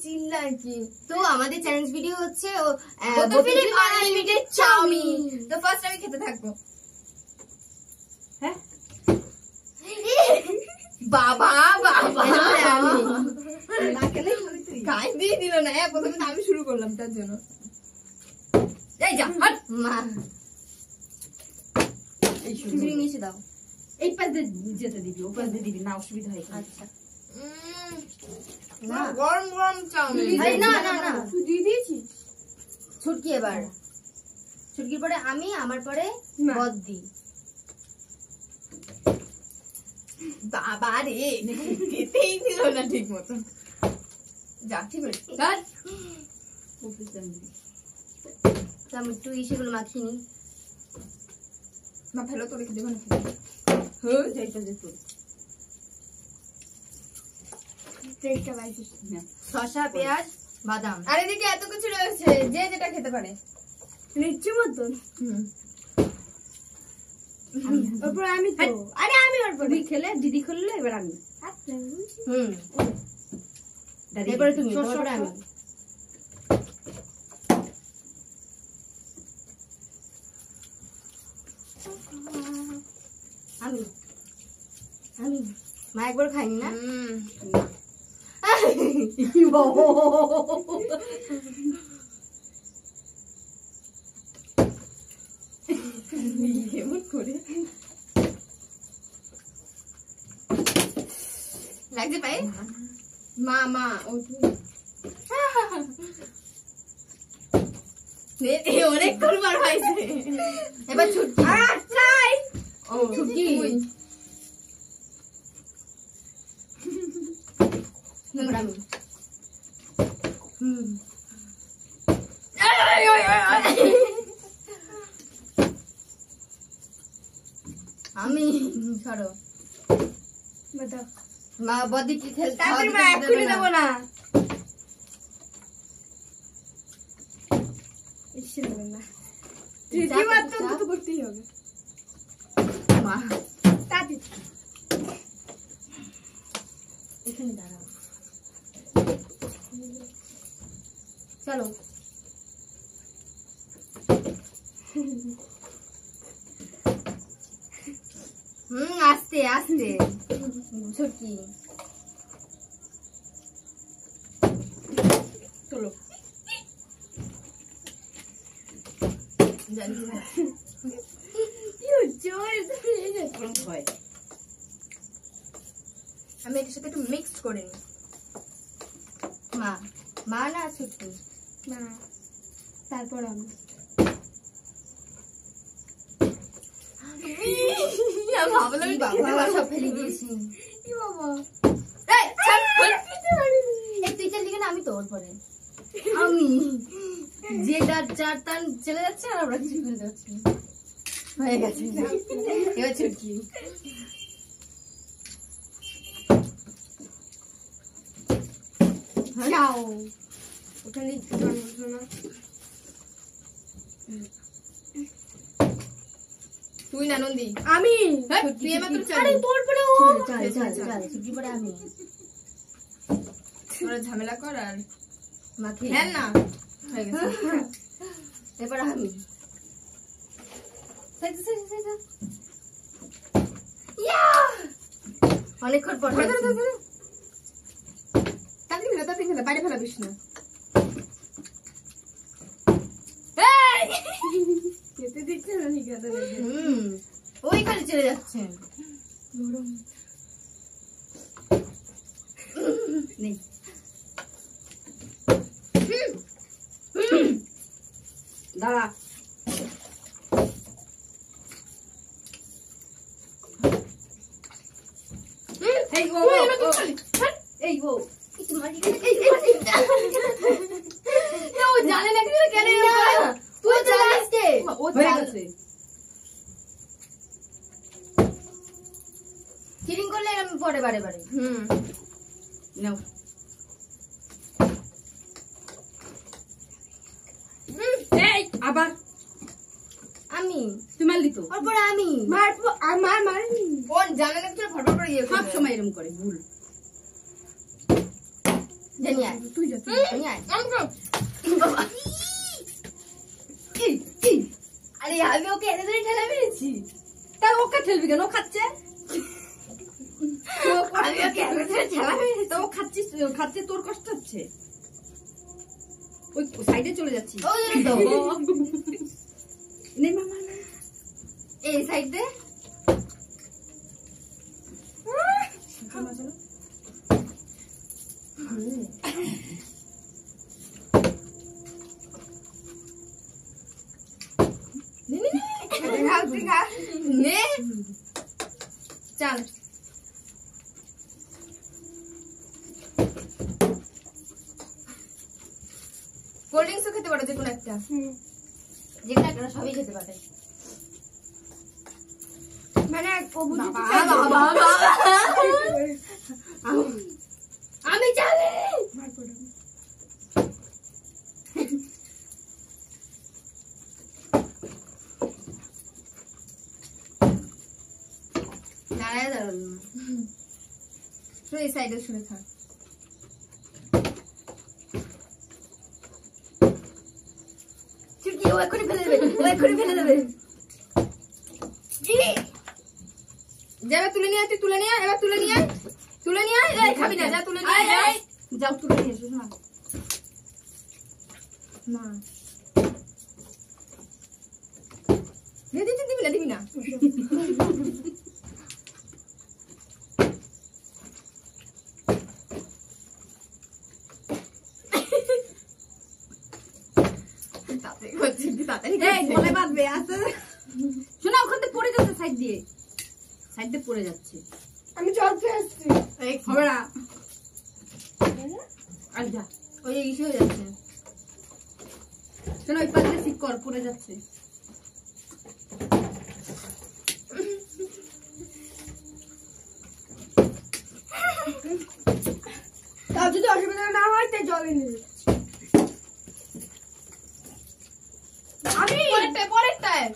চিল্লায় কি? তো আমাদের চ্যালেঞ্জ ভিডিও হচ্ছে আনলিমিটেড চাউমিন। তো ফার্স্ট আমি খেতে থাকবো। হ্যাঁ বাবা বাবা না খেলে গায়ে দিয়ে দিল না। প্রথমে তো আমি শুরু করলাম তার জন্য। এই যা হাট। মা খিচুড়ি মিশে দাও। এই পাশ দিয়ে যেতে দিবি, ও পাশ দিয়ে দিবি না, অসুবিধা হয়। আচ্ছা না গরম গরম চাউমিন। আরে না না না দিয়ে দিয়েছি। ছুটকি এবার, ছুটকির পরে আমি, আমার পরে বদ্দি। বাবা রে খেতেই দিল না ঠিক মতো। যা ঠিক আছে আমি একটু সেগুলো মাখিয়ে নি। মা ফেলো তো রেখে দেবো না। শসা, পেঁয়াজ, বাদাম। আর এদিকে এত কিছু রয়েছে, যে যেটা খেতে পারে। নিচ্ছি মতন। ওপর আমি তো আরে আমি অল্প খেলে দিদি খেললো, এবার আমি। এবারে তুমি, তারপরে আমি। আমি আমি মা একবার খাইনি না। কেমন করে লাগছে পায়ে? মা মা ও অনেকক্ষণ বার হয়েছে। এবার ছুটকি। ও ছুটকি। এবার আমি। আমি সরো মা বদি কি খেলতে দেবো না। তৃতীয়বার তো করতেই হবে। মা তাতে এখানে দাঁড়াও, চলো। আস্তে আস্তে ছুটকি চলো। জানি না আমি এটার সাথে একটু মিক্সড করে নিই। মা মা না ছুটকি না, তারপর আমি ভাবলাম বাবা সব ফেলে দিয়েছি। তুই চল দিকে না, আমি তোর পরে আমি যে যার টান চলে যাচ্ছে আর আমরা কিছু করে যাচ্ছি। হয়ে গেছে এবার ছুটকি। যাও ওখানে তুই না নন্দী, আমি তুই মাত্র আরে তোর পরে ও ছুটকি পরে আমি তোরা ঝামেলা কর আর মাখি। হ্যাঁ না হয়ে গেছে। এবার আমি অনেকক্ষণ পর তাড়াতাড়ি ফেলে বাইরে ফেলাবিস না। খেতে দিচ্ছে না নিকাতে ওইখানে চলে যাচ্ছে। নেই দাঁড়া। এই ও এই ও জানে না কেন তুই জানিস ও জানছে। চিটিং করলে আমি পরে বারে বারে। নাও এই আবার আমি তুই মারলি তো। ওর পরে আমি মার কোন জানে না তুই ফটো করে ইয়ে সব সময় এরকম করে ভুল। জানি আয় তুই যা জানি আয় আরে আমি ওকে এত ধরে ঠেলা মেরেছি তা ওকে ঠেলবি কেন? ও খাচ্ছে। আমি ওকে এত ধরে ঠেলা মেরেছি তো ও খাচ্ছে তোর কষ্ট হচ্ছে। ওই সাইডে চলে যাচ্ছি। ওই জন্য তো নে মামা এই সাইড দে নে চল কোল্ড ড্রিঙ্কসও খেতে পারো, যে কোনো একটা, যে কোনো একটা, সবই খেতে পারে। মানে আমি জানি দাঁড়ায় দাঁড়ালো শুনে এই সাইডে শুনে থাক। চুটকি ও এক্ষুনি ফেলে দেবে, ও এক্ষুনি ফেলে দেবে। যাবে তুলে নিয়ে আয়, তুই তুলে নিয়ে আয়, এবার তুলে নিয়ে আয়, তুলে নিয়ে আয়। এই খাবি না, যা তুলে নিয়ে আয়। যাও তুলে নিয়ে এসো না। না দিবি না, দিবি না। গলায় বাঁধবে আস্তে। শোনা ওখান থেকে পড়ে যাচ্ছে, সাইড দিয়ে পড়ে যাচ্ছে। আমি জল খেয়ে আসছি। হবে না, আর যা। ওই ইস্যু হয়ে যাচ্ছে। শোনা ওই পাশে ঠিক কর, পড়ে যাচ্ছে। তার যদি অসুবিধা না হয় তাই জল এনে দিচ্ছি। আমি পরেরটায়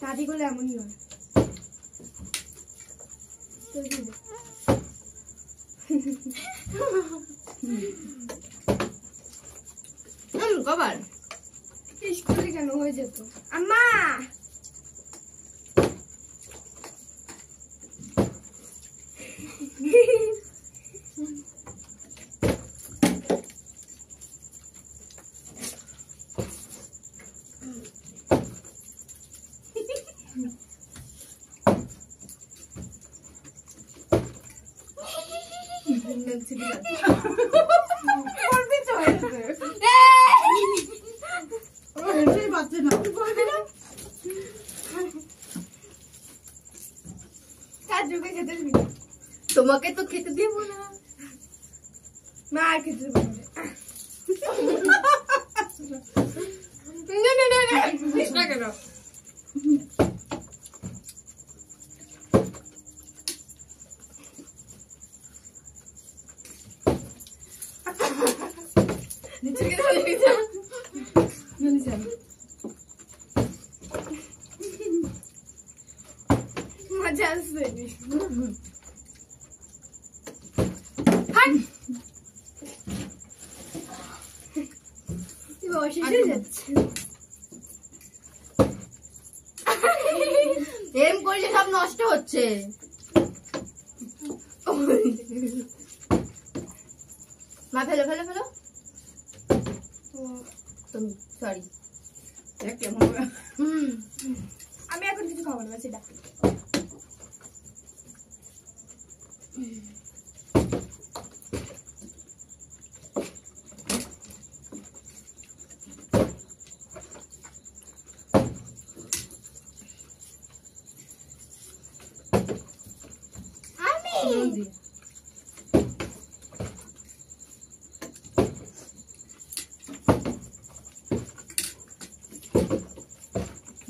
দাদি করলে এমনই হয়। কবার স্কুলে কেন হয়ে যেত আম্মা? তোমাকে তো খেতে দেবো না। মা আর খেতে দেবো না। কেন মজা আসবে। এম করলে সব নষ্ট হচ্ছে। মা ফেলো ফেলো ফেলো, তুমি সরি। আমি এখন কিছু খাবো না, সেটা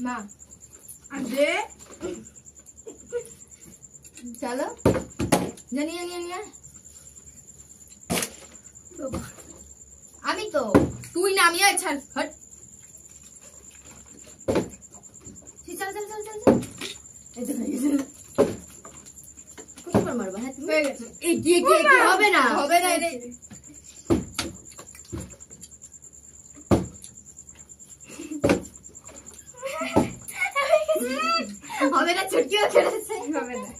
মা আরে চলো জানিয়ে নিয়ে নিয়ে আমি তো তুই নামিয়ে ছাড় হট। চল চল চল চল চল এই তো হয়ে গেছে। কতবার মারবা? হ্যাঁ তুমি হয়ে গেছে। কি হবে না হবে না রে। হবে না, ছুটকিও খেলেছে। হবে না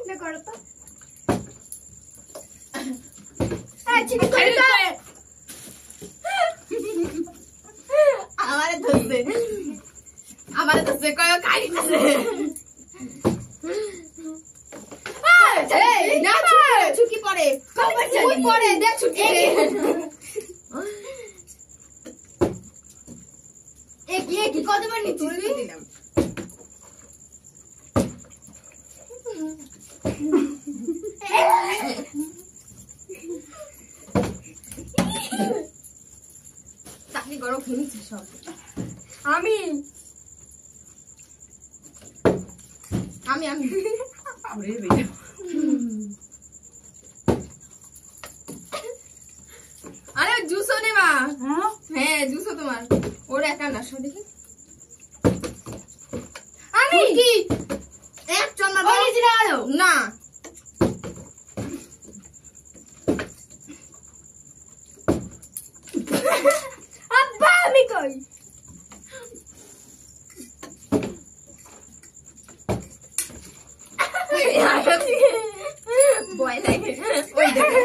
না করো তো আমারে ধরছে কয় খাই দিতেছে। না ছুটকি পড়ে পড়ে দেখ ছুটকি কি কতবার নিচ্ছি দিলাম। চাকরি গরম খেয়ে নিচ্ছে সব। আমি আমি আমি আরে জুসো নে মা। হ্যাঁ জুসো তোমার ওর একা না সব দেখি আমি কি এক চন্না দাও না আব্বা আমি কই ভয় লাগে ওই দেখো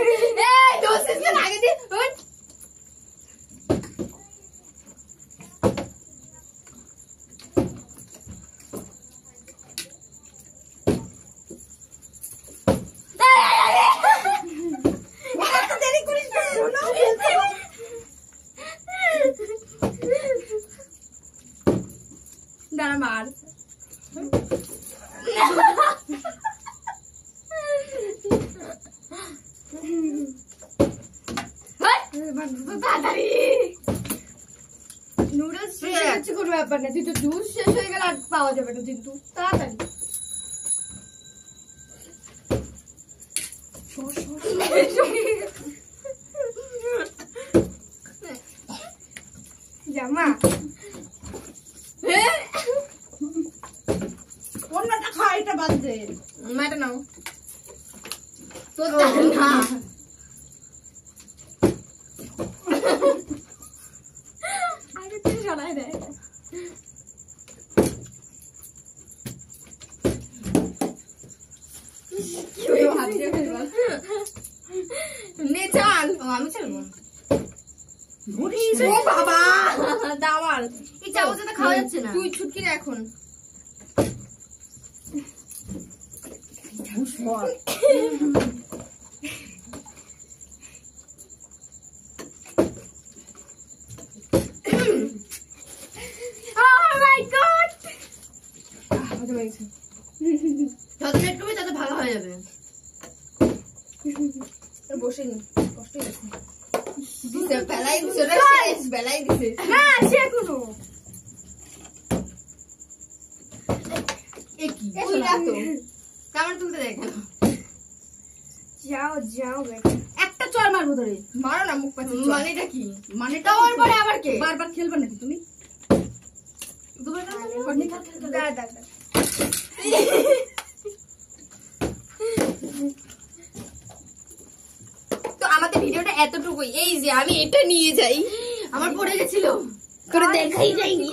এই দোষিস কে লাগে দি ওই দাঁড়া মার নুডলস শেষ হচ্ছে কোনো ব্যাপার না কিন্তু জুস শেষ হয়ে গেলে আর পাওয়া যাবে না কিন্তু তাড়াতাড়ি জামা অন্যটা খা এটা বাদ দে মাটা নাও তোর না আগে তুই শোনাই দে নে চাল আমি চলবো ও বাবা দাওয়াল এই চামচে তো খাওয়া যাচ্ছে না তুই ছুটকি রে এখন যত লেট করবি তত ভালো হয়ে যাবে বসে নি কষ্ট হচ্ছে দিছে বেলাই দিছে রে শেষ বেলাই দিছে না সে কোনো কি ওই রাতো কামড় তুলতে দেখ যাও যাও বেটা একটা চড় মারবো ধরে মারো না মুখ পাচ্ছে মানেটা কি মানে তোর পরে আবার কে বারবার খেলবে নাকি তুমি দুবার দাদা তো আমাদের ভিডিওটা এতটুকুই এই যে আমি এটা নিয়ে যাই আমার পড়ে গেছিল করে দেখাই যায়নি